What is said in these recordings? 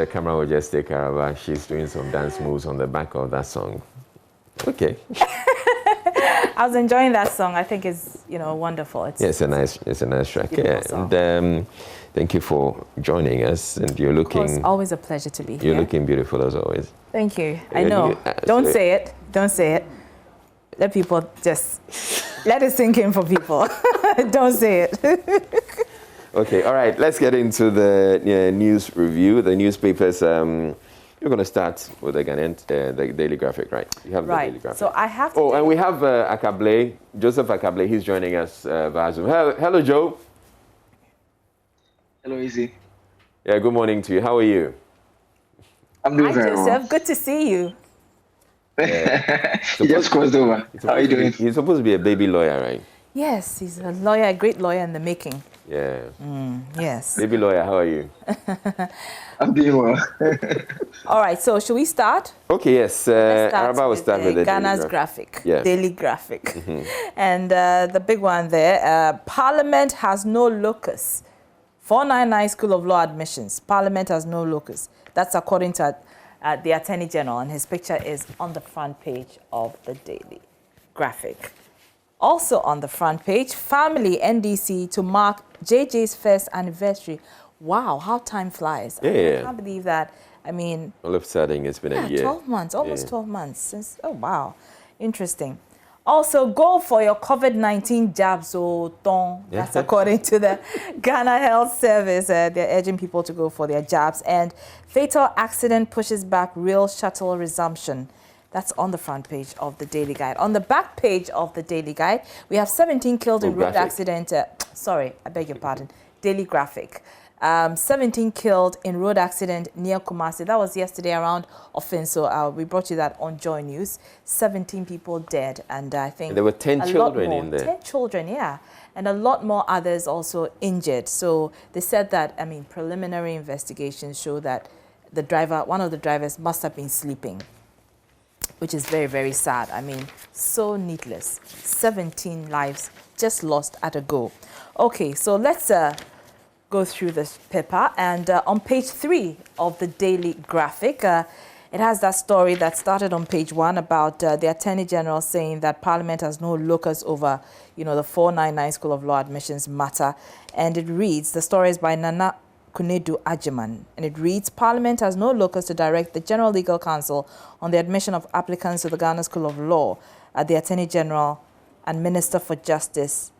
the camera will just take her over. She's doing some dance moves on the back of that song. Okay. I was enjoying that song. I think it's wonderful. It's a nice track. Yeah. And thank you for joining us. And you're looking. It's always a pleasure to be here. You're looking beautiful as always. Thank you. I know. Don't say it. Don't say it. Let people just let it sink in for people. Don't say it. Okay. All right. Let's get into the news review. The newspapers. You're going to start with the Ghanaian, the Daily Graphic, right? You have the Daily Graphic. So I have to. Oh, and we have Akable, Joseph Akable. He's joining us via Zoom. Hello, Joe. Hello, Izzy. Yeah, good morning to you. How are you? I'm doing very well. Joseph. Good to see you. He just crossed over. How are you doing? He's supposed to be a baby lawyer, right? Yes, he's a lawyer, a great lawyer in the making. Yeah. Yes. Baby lawyer, how are you? I'm doing well. All right, so should we start? Okay, yes. Araba will start with the Ghana's graphic. Yes. Daily Graphic. And the big one there, Parliament has no locus. 499 School of Law admissions. Parliament has no locus. That's according to the Attorney General, and his picture is on the front page of the Daily Graphic. Also on the front page, family NDC to mark JJ's first anniversary. Wow, how time flies. Yeah. I can't believe that. I mean, all of a sudden, it's been a year. 12 months, almost 12 months since. Oh, wow. Interesting. Also, go for your COVID-19 jabs, so don't. That's according to the Ghana Health Service. They're urging people to go for their jabs. And fatal accident pushes back rail shuttle resumption. That's on the front page of the Daily Guide. On the back page of the Daily Guide, we have 17 killed in road accident. Sorry, I beg your pardon. Daily Graphic. 17 killed in road accident near Kumasi. That was yesterday around Offense. So we brought you that on JoyNews. 17 people dead. And I think and there were 10 children in there. 10 children, yeah. And a lot more others also injured. So they said that, preliminary investigations show that one of the drivers must have been sleeping, which is very, very sad. So needless. 17 lives just lost at a go. Okay, so let's go through this paper. And on page 3 of the Daily Graphic, it has that story that started on page 1 about the Attorney General saying that Parliament has no locus over, the 499 School of Law admissions matter. And it reads, the story is by Nana Kunedu Ajiman, and it reads, Parliament has no locus to direct the General Legal Counsel on the admission of applicants to the Ghana School of Law. The Attorney General and Minister for Justice,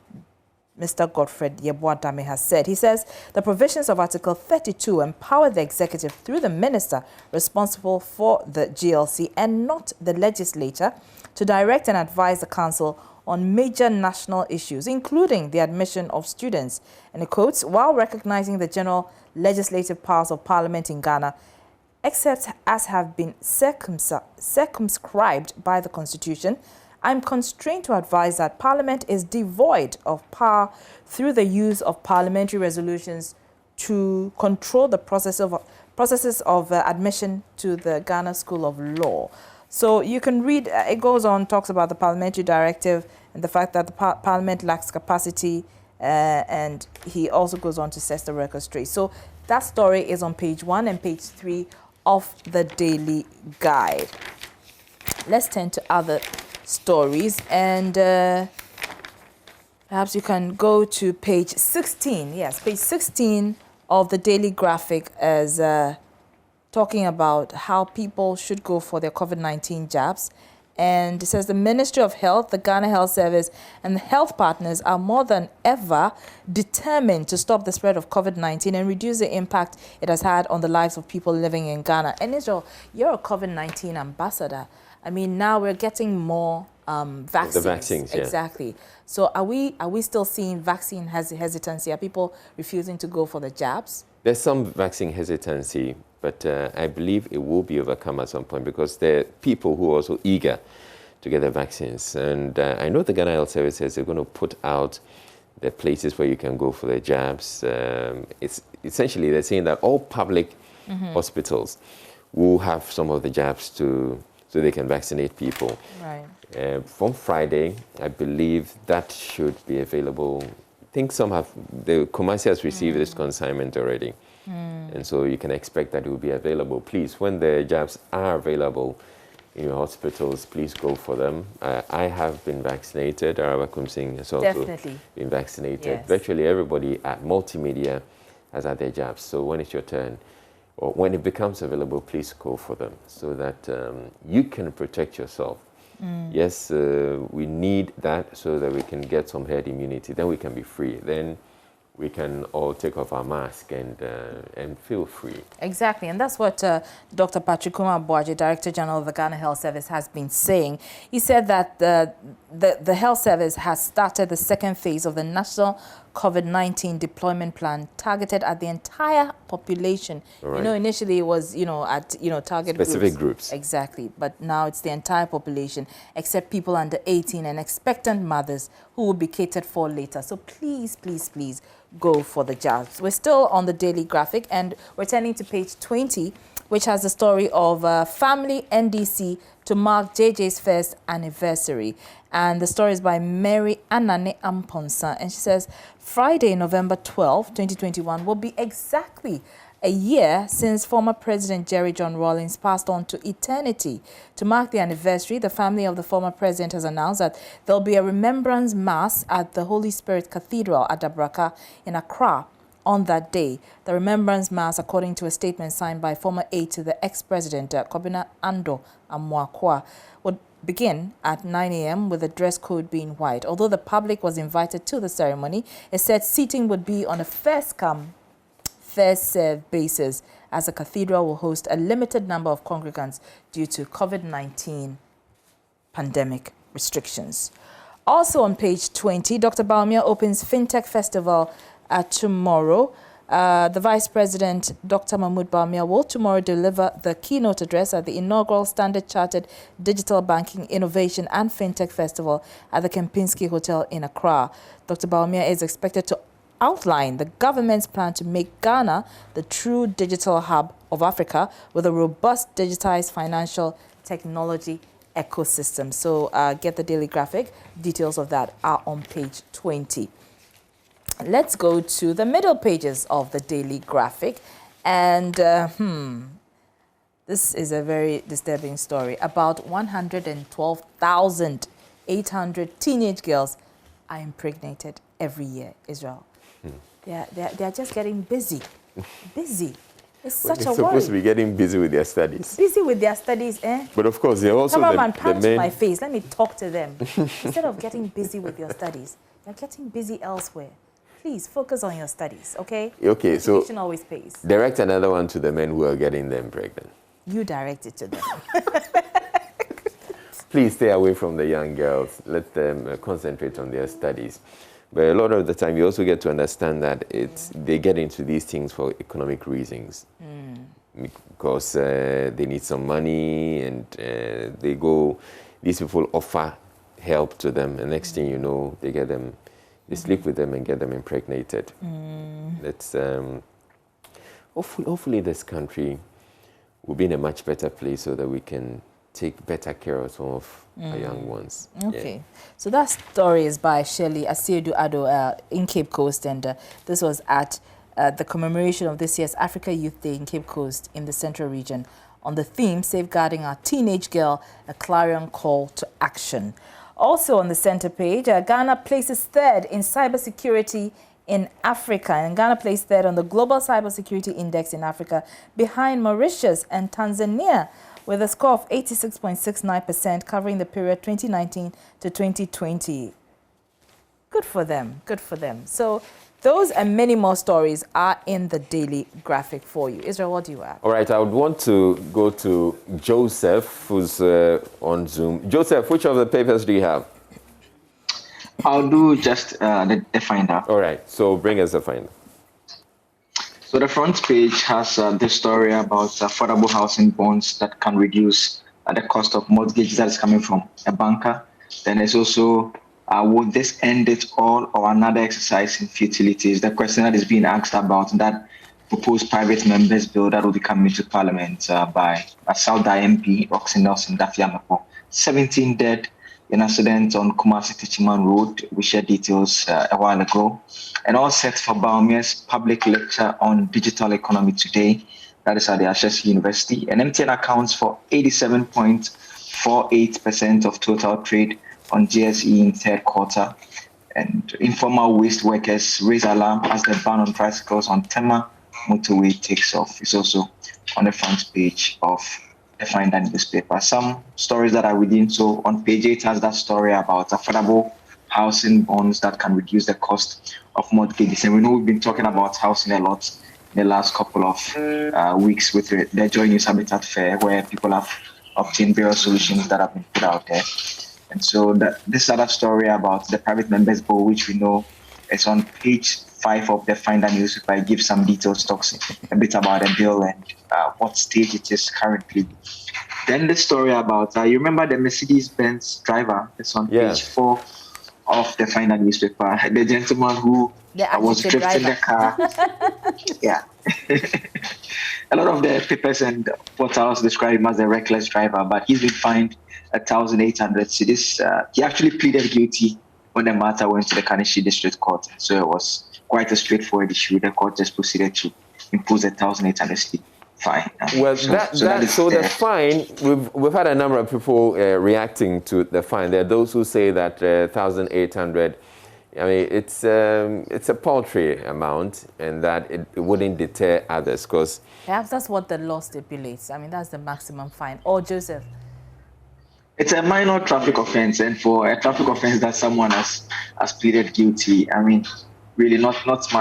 Mr. Godfred Yeboah-Dame, has said. He says the provisions of Article 32 empower the executive through the minister responsible for the GLC and not the legislature to direct and advise the council on major national issues, including the admission of students. And it quotes, while recognizing the general legislative powers of Parliament in Ghana, except as have been circumscribed by the Constitution, I'm constrained to advise that Parliament is devoid of power through the use of parliamentary resolutions to control the processes of admission to the Ghana School of Law. So you can read, it goes on, talks about the parliamentary directive and the fact that the Parliament lacks capacity, and he also goes on to set the record straight. So that story is on page 1 and page 3 of the Daily Guide. Let's turn to other stories, and perhaps you can go to page 16. Yes, page 16 of the Daily Graphic is talking about how people should go for their COVID-19 jabs. And it says the Ministry of Health, the Ghana Health Service, and the health partners are more than ever determined to stop the spread of COVID-19 and reduce the impact it has had on the lives of people living in Ghana. And Israel, you're a COVID-19 ambassador. Now we're getting more vaccines. The vaccines, yeah. Exactly. So are we still seeing vaccine hesitancy? Are people refusing to go for the jabs? There's some vaccine hesitancy, but I believe it will be overcome at some point because there are people who are also eager to get the vaccines. And I know the Ghana Health Service says they're going to put out the places where you can go for the jabs. It's essentially, they're saying that all public hospitals will have some of the jabs so they can vaccinate people. Right. From Friday, I believe that should be available. I think the Kumasi has received this consignment already. And so you can expect that it will be available. Please, when the jabs are available in your hospitals, please go for them. I have been vaccinated. Arabakum Singh has also been vaccinated. Yes. Virtually everybody at Multimedia has had their jabs. So when it's your turn, or when it becomes available, please go for them so that you can protect yourself. Yes, we need that so that we can get some herd immunity. Then we can be free. Then we can all take off our mask and feel free. Exactly, and that's what Dr. Patrick Boaji, Director General of the Ghana Health Service, has been saying. He said that the Health Service has started the second phase of the National COVID-19 Deployment Plan targeted at the entire population. Right. You know, initially it was, at, target specific groups. Exactly, but now it's the entire population, except people under 18 and expectant mothers who will be catered for later. So please, please, please go for the jabs. We're still on the Daily Graphic, and we're turning to page 20, which has the story of family NDC to mark JJ's first anniversary. And the story is by Mary Anane Amponsa. And she says, Friday, November 12, 2021, will be exactly a year since former President Jerry John Rawlings passed on to eternity. To mark the anniversary, the family of the former president has announced that there'll be a remembrance mass at the Holy Spirit Cathedral at Dabraka in Accra on that day. The remembrance mass, according to a statement signed by former aide to the ex-president Kobina Ando Amoakwa, would begin at 9 a.m. with the dress code being white. Although the public was invited to the ceremony, it said seating would be on a first-come, first-served basis, as the cathedral will host a limited number of congregants due to COVID-19 pandemic restrictions. Also on page 20, Dr. Baumia opens FinTech Festival tomorrow. The Vice President, Dr. Mahmoud Baumia, will tomorrow deliver the keynote address at the inaugural Standard Chartered Digital Banking Innovation and FinTech Festival at the Kempinski Hotel in Accra. Dr. Baumia is expected to outline the government's plan to make Ghana the true digital hub of Africa with a robust digitized financial technology ecosystem. So get the Daily Graphic. Details of that are on page 20. Let's go to the middle pages of the Daily Graphic. And this is a very disturbing story. About 112,800 teenage girls are impregnated every year, Israel. They're just getting busy. Busy. It's such a worry. They're supposed to be getting busy with their studies. Busy with their studies, eh? But of course, they're also the men. To my face. Let me talk to them. Instead of getting busy with your studies, you're getting busy elsewhere. Please focus on your studies, okay? Okay, so education always pays. Direct another one to the men who are getting them pregnant. You direct it to them. Please stay away from the young girls. Let them concentrate on their studies. But a lot of the time, you also get to understand that they get into these things for economic reasons. Because they need some money, and these people offer help to them. And next thing you know, they get them. They sleep with them and get them impregnated. That's hopefully this country will be in a much better place so that we can take better care of some of our young ones. Okay, yeah. So that story is by Shirley Asiedu Ado in Cape Coast, and this was at the commemoration of this year's Africa Youth Day in Cape Coast in the Central Region on the theme Safeguarding Our Teenage Girl, a clarion call to action. Also on the center page, Ghana places third in cybersecurity in Africa. And Ghana placed third on the Global Cybersecurity Index in Africa, behind Mauritius and Tanzania, with a score of 86.69%, covering the period 2019 to 2020. Good for them. Good for them. So those and many more stories are in the Daily Graphic for you. Israel, what do you have? All right, I would want to go to Joseph, who's on Zoom. Joseph, which of the papers do you have? I'll do just the Finder. All right, so bring us the Finder. So the front page has this story about affordable housing bonds that can reduce the cost of mortgage that is coming from a banker. Then there's also, would this end it all or another exercise in futility? Is the question that is being asked about that proposed private members bill that will be coming to Parliament by South MP, Oxen Nelson Dafiamapo. 17 dead, an accident on Kumasi Tichiman Road. We shared details a while ago. And all set for Baumia's public lecture on digital economy today. That is at the Ashesi University. And MTN accounts for 87.48% of total trade on GSE in third quarter. And informal waste workers raise alarm as the ban on tricycles on Tema motorway takes off. It's also on the front page of the Finder newspaper. Some stories that are within. So on page 8 has that story about affordable housing bonds that can reduce the cost of mortgages. And we know we've been talking about housing a lot in the last couple of weeks with the JoyNews Habitat Fair, where people have obtained various solutions that have been put out there. And so this other story about the private members bill, which we know is on page 5 of the Finder newspaper, it gives some details, talks a bit about the bill and what stage it is currently. Then the story about, you remember the Mercedes-Benz driver? It's on page 4 of the Finder newspaper. The gentleman who was drifting the car. Yeah. A lot of the papers and portals describe him as a reckless driver, but he's been fined 1,800 cedis. He actually pleaded guilty when the matter went to the Kanishi District Court. So it was quite a straightforward issue. The court just proceeded to impose 1,800 cedi fine. Well, the fine, we've had a number of people reacting to the fine. There are those who say that 1,800, I mean, it's a paltry amount, and that it wouldn't deter others, because perhaps that's what the law stipulates. I mean, that's the maximum fine. Or Joseph? It's a minor traffic offense, and for a traffic offense that someone has pleaded guilty, I mean, really not much,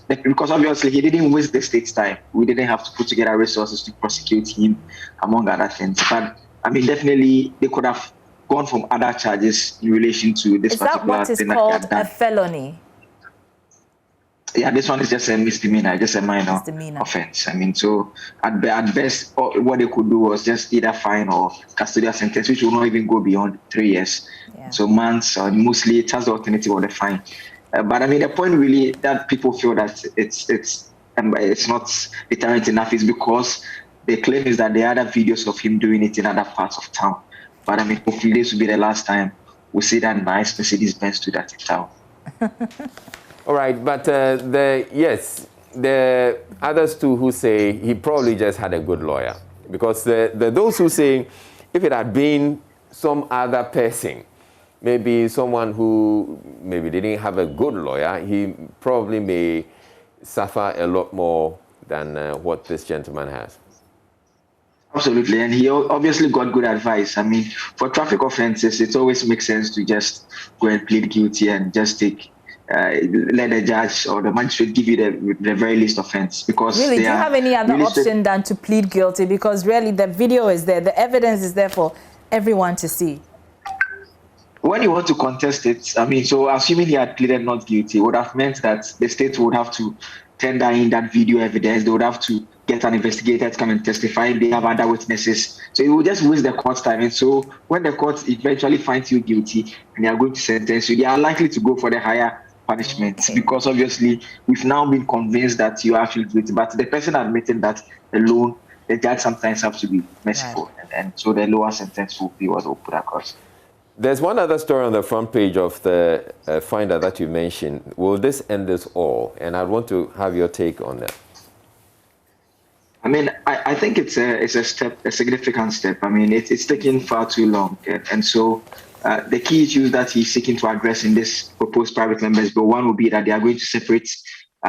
because obviously he didn't waste the state's time. We didn't have to put together resources to prosecute him, among other things. But I mean, definitely they could have gone from other charges in relation to this particular thing. Is that what is called a felony? Yeah, this one is just a misdemeanor, just a minor offense. I mean, so at best, what they could do was just either fine or custodial sentence, which will not even go beyond 3 years. Yeah. So months, or mostly it has the alternative of the fine. But I mean, the point really that people feel that it's not deterrent enough is because the claim is that there are other videos of him doing it in other parts of town. But I mean, hopefully this will be the last time we see that nice Mercedes-Benz do that in town. All right, but the others too who say he probably just had a good lawyer, because those who say if it had been some other person, maybe someone who maybe didn't have a good lawyer, he probably may suffer a lot more than what this gentleman has. Absolutely, and he obviously got good advice. I mean, for traffic offenses, it always makes sense to just go and plead guilty and just take. Let the judge or the magistrate give you the very least offense, because really, do you have any other option than to plead guilty? Because really, the video is there, the evidence is there for everyone to see. When you want to contest it, I mean, so assuming he had pleaded not guilty, would have meant that the state would have to tender in that video evidence. They would have to get an investigator to come and testify. They have other witnesses, so it will just waste the court's time. And so when the court eventually finds you guilty and they are going to sentence you, they are likely to go for the higher punishment, because obviously we've now been convinced that you are actually guilty, but the person admitting that alone, the judge sometimes have to be merciful, and so the lower sentence will be what will put across. There's one other story on the front page of the Finder that you mentioned. Will this end this all? And I want to have your take on that. I mean, I think it's a significant step. I mean, it's taking far too long, and so the key issues that he's seeking to address in this proposed private members bill, one will be that they are going to separate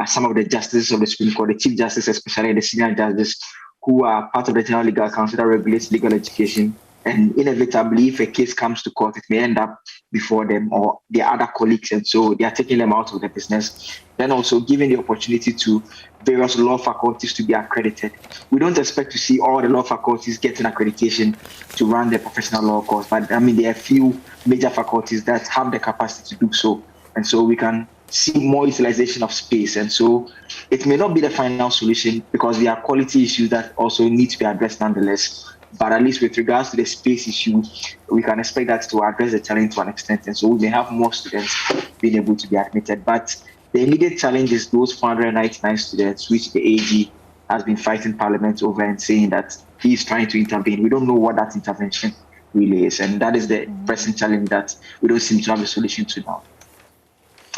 some of the justices of the Supreme Court, the Chief Justice, especially the senior judges, who are part of the General Legal Council that regulates legal education. And inevitably, if a case comes to court, it may end up before them or their other colleagues. And so they are taking them out of the business. Then also giving the opportunity to various law faculties to be accredited. We don't expect to see all the law faculties getting accreditation to run their professional law course. But I mean, there are a few major faculties that have the capacity to do so. And so we can see more utilization of space. And so it may not be the final solution, because there are quality issues that also need to be addressed nonetheless. But at least with regards to the space issue, we can expect that to address the challenge to an extent. And so we may have more students being able to be admitted. But the immediate challenge is those 499 students, which the AG has been fighting Parliament over and saying that he is trying to intervene. We don't know what that intervention really is. And that is the pressing challenge that we don't seem to have a solution to now.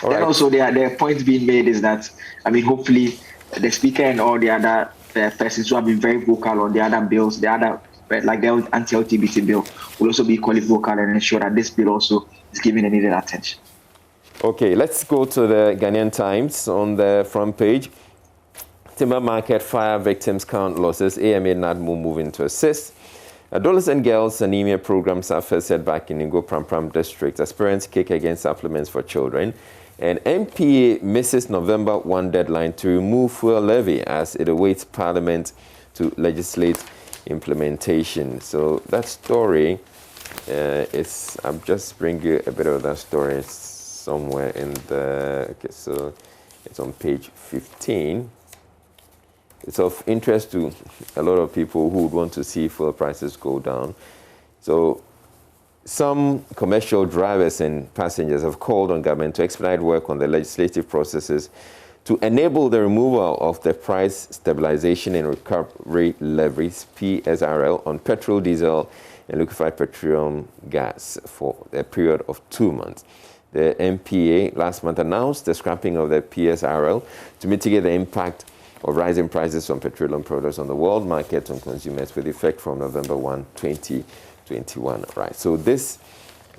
All then right. also, the point being made is that, I mean, hopefully the speaker and all the other persons who have been very vocal on the other bills, like the anti-LGBT bill, will also be equally vocal and ensure that this bill also is given the needed attention. Okay, let's go to the Ghanaian Times on the front page. Timber market fire victims count losses. AMA NADMO moving to assist. Adolescent girls anemia program suffers setback in Ingo Pram district. Aspirants kick against supplements for children. And MPA misses November 1 deadline to remove fuel levy as it awaits Parliament to legislate implementation. So that story is, I'm just bringing you a bit of that story somewhere in the, okay, so it's on page 15. It's of interest to a lot of people who would want to see fuel prices go down. So some commercial drivers and passengers have called on government to expedite work on the legislative processes to enable the removal of the price stabilization and recovery levies, PSRL, on petrol, diesel, and liquefied petroleum gas for a period of 2 months. The MPA last month announced the scrapping of the PSRL to mitigate the impact of rising prices on petroleum products on the world market on consumers with effect from November 1, 2021. Right. So this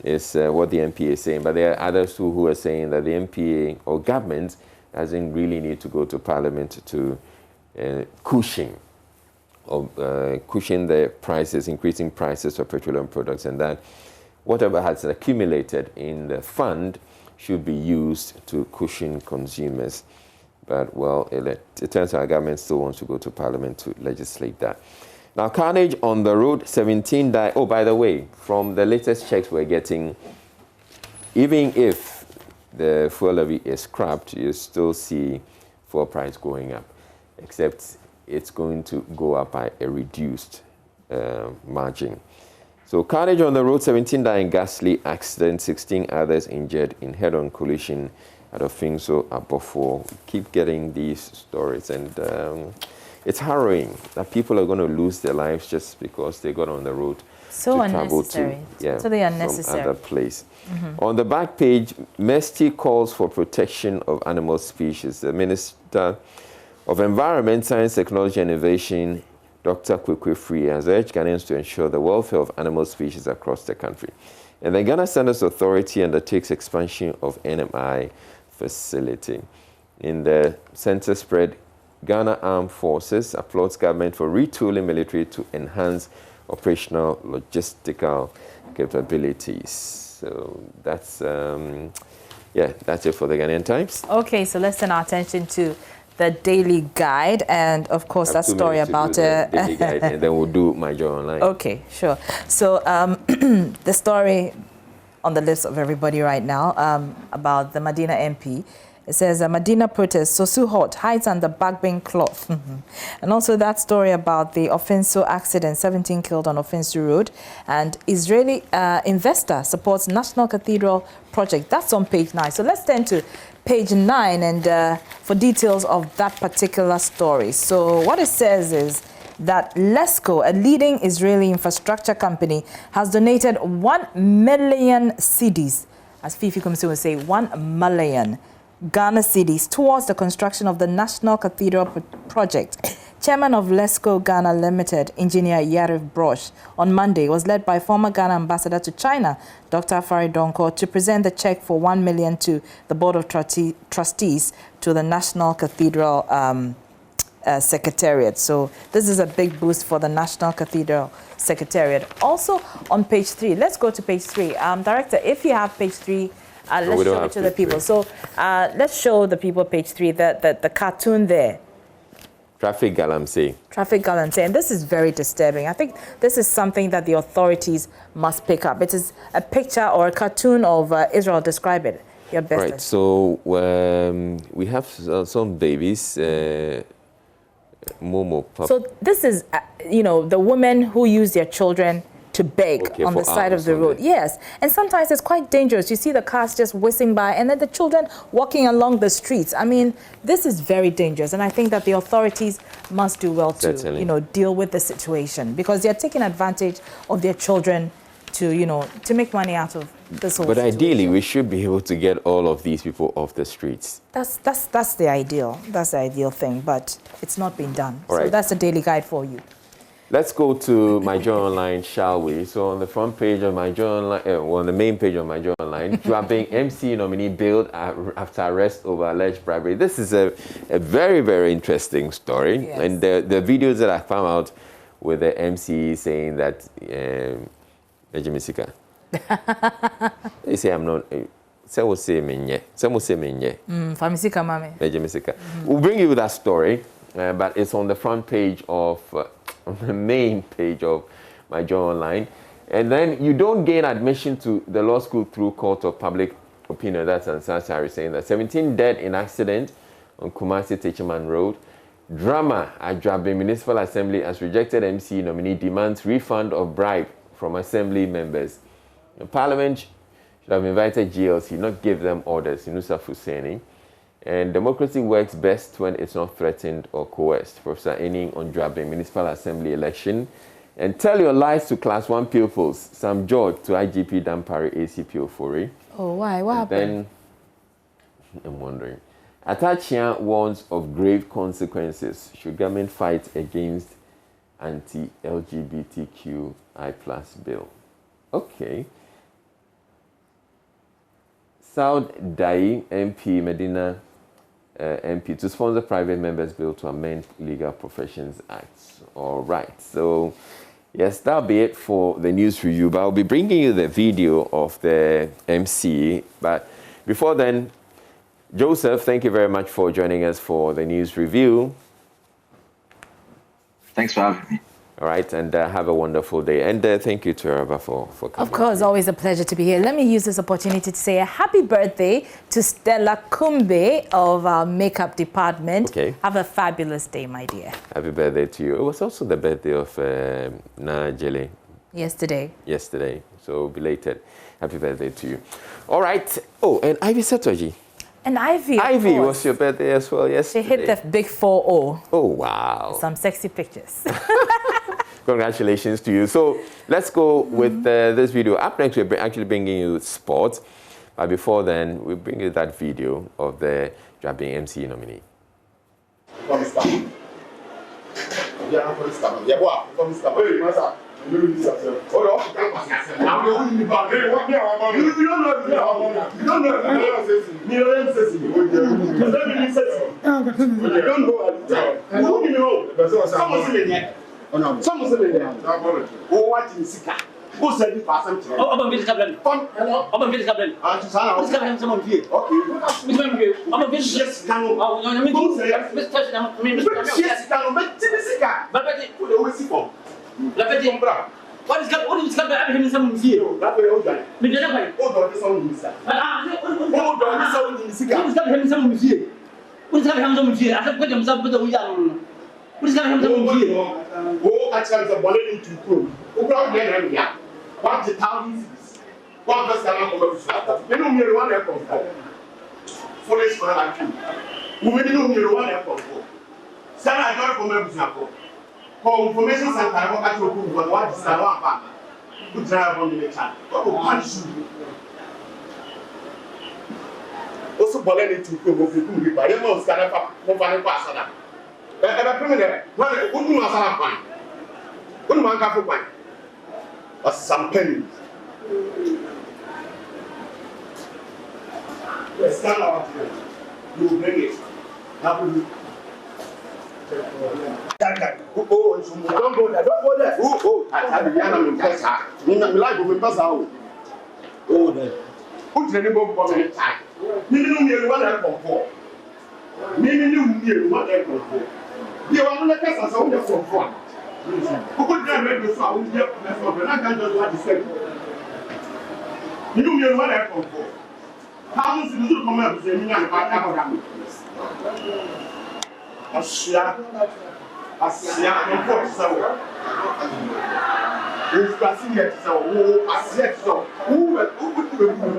is what the MPA is saying, but there are others who are saying that the MPA or government doesn't really need to go to Parliament to cushion the prices, increasing prices of petroleum products, and that whatever has accumulated in the fund should be used to cushion consumers. But, well, it turns out our government still wants to go to Parliament to legislate that. Now, carnage on the road, 17 died. Oh, by the way, from the latest checks we're getting, even if the fuel levy is scrapped, you still see fuel price going up, except it's going to go up by a reduced margin. So, carnage on the road, 17 died in ghastly accident, 16 others injured in head-on collision at Ofinso, Abofo. Keep getting these stories, and it's harrowing that people are going to lose their lives just because they got on the road so to travel unnecessary. to Totally unnecessary. some other place. On the back page, Mesty calls for protection of animal species. The Minister of Environment, Science, Technology and Innovation, Dr. Kwekwe Free, has urged Ghanaians to ensure the welfare of animal species across the country. And the Ghana Standards Authority undertakes expansion of NMI facility. In the center spread, Ghana Armed Forces applauds government for retooling military to enhance operational logistical capabilities. So that's that's it for the Ghanaian Times. Okay, so let's turn our attention to the Daily Guide, and of course that story about the Daily Guide, and then we'll do Myjoyonline. Okay, sure. So the story on the lips of everybody right now about the Medina MP. It says Medina protest, so hot, hides under backbone cloth. And also that story about the Ofinso accident, 17 killed on Ofinso Road. And Israeli investor supports National Cathedral project. That's on page 9. So let's turn to page 9 and for details of that particular story. So what it says is that Lesco, a leading Israeli infrastructure company, has donated 1 million cedis, as Fifi Kumsi would say, 1 million Ghana cedis towards the construction of the National Cathedral project. Chairman of Lesco Ghana Limited, Engineer Yarif Brosh, on Monday was led by former Ghana ambassador to China, Dr. Afari Donko, to present the check for 1 million to the Board of Trustees to the National Cathedral Secretariat. So this is a big boost for the National Cathedral Secretariat. Also on page 3, let's go to page 3. Director, if you have page 3, let's show it to the people. So let's show the people page 3, the cartoon there. Traffic galamsey. Traffic galamsey. And this is very disturbing. I think this is something that the authorities must pick up. It is a picture or a cartoon of Israel. Describe it. Your best. Right. So we have some babies. Momo. So this is, the women who use their children to beg on the side of the road. Yes. And sometimes it's quite dangerous. You see the cars just whizzing by and then the children walking along the streets. I mean, this is very dangerous. And I think that the authorities must do well to, deal with the situation because they're taking advantage of their children to, you know, to make money out of this whole But situation. ideally, we should be able to get all of these people off the streets. That's the ideal. That's the ideal thing, but it's not been done. All so right. that's the daily guide for you. Let's go to Myjoyonline, shall we? So on the front page of Myjoyonline, on the main page of Myjoyonline, dropping MC nominee bailed after arrest over alleged bribery. This is a very, very interesting story. Yes. And the videos that I found out with the MC saying that, Ejimisika, they say I'm not, some will say me, some will say me. Famisika mame. Ejimisika. We'll bring you that story, but it's on the front page of, on the main page of Myjoyonline. And then you don't gain admission to the law school through court of public opinion. That's Ansari saying that 17 dead in accident on Kumasi Techiman Road. Drama at Drabe Municipal Assembly as rejected MC nominee demands refund of bribe from assembly members. The Parliament should have invited GLC, not give them orders. Inusa Fuseni. And democracy works best when it's not threatened or coerced. Professor Ening on Drabe Municipal Assembly election. And tell your lies to Class 1 pupils. Sam George to IGP Dampari ACP Ofori. Oh, why? What happened? Then, I'm wondering. Atachia warns of grave consequences should government fight against anti-LGBTQI+ bill. Okay. Saud Dai MP Medina MP to sponsor private members bill to amend Legal Professions Act. All right. So yes, that'll be it for the news review. But I'll be bringing you the video of the MC. But before then, Joseph, thank you very much for joining us for the news review. Thanks for having me. All right, and have a wonderful day. And thank you to Araba for coming. Of course, always a pleasure to be here. Let me use this opportunity to say a happy birthday to Stella Kumbe of our makeup department. Okay. Have a fabulous day, my dear. Happy birthday to you. It was also the birthday of Nana Jele Yesterday. so belated. Happy birthday to you. All right. Oh, and Ivy Satoji. And Ivy, Ivy, was your birthday as well yesterday? She hit the big 4-0. Oh, wow. Some sexy pictures. Congratulations to you. So let's go with this video. Up next, we're actually bringing you sports. But before then, we'll bring you that video of the Drabbing MC nominee. You don't know. Who said it for something? Oh, I'm a bit cabin. I'm a bit cabin. I'm just having someone here. Okay. I'm a bit just down. Oh, no, I mean, who say it? Mr. I mean, just down. But Timisica. But put the whiskey for. What is coming? I'm having someone here. That way, oh, guy. Me, the other way. Oh, God, this one is that. Oh, God, this one is that. Who's having someone here? Who's having someone here? I have put himself with the young. Who's having someone here? Oh, I chance of one into two. Who brought them here? What the town is? What does the land of the you know, you're one airport. Foolish man like you. Who made you know one airport? Sarah, I got from example. For information center, I want to prove what is the one part. Who drive on the chat? What will punish you? Also, Bolani to prove if you could be by your most kind of mobile person. Ever criminal, wouldn't you answer that point? Wouldn't man have a point? Or some pennies. Let's stand out here. You bring it. Happy. Don't go there. Don't go there. Oh, I have the Yana Mipesa. Like Mipesa. Oh, there. Who's the neighbor for the time? Minimum you want to come for. Minimum you want to come for. You want to test us on the phone. Who could never make the sound? I can't just what to say. You know, you're what I come for. How much do you come up with? You know, I share, so.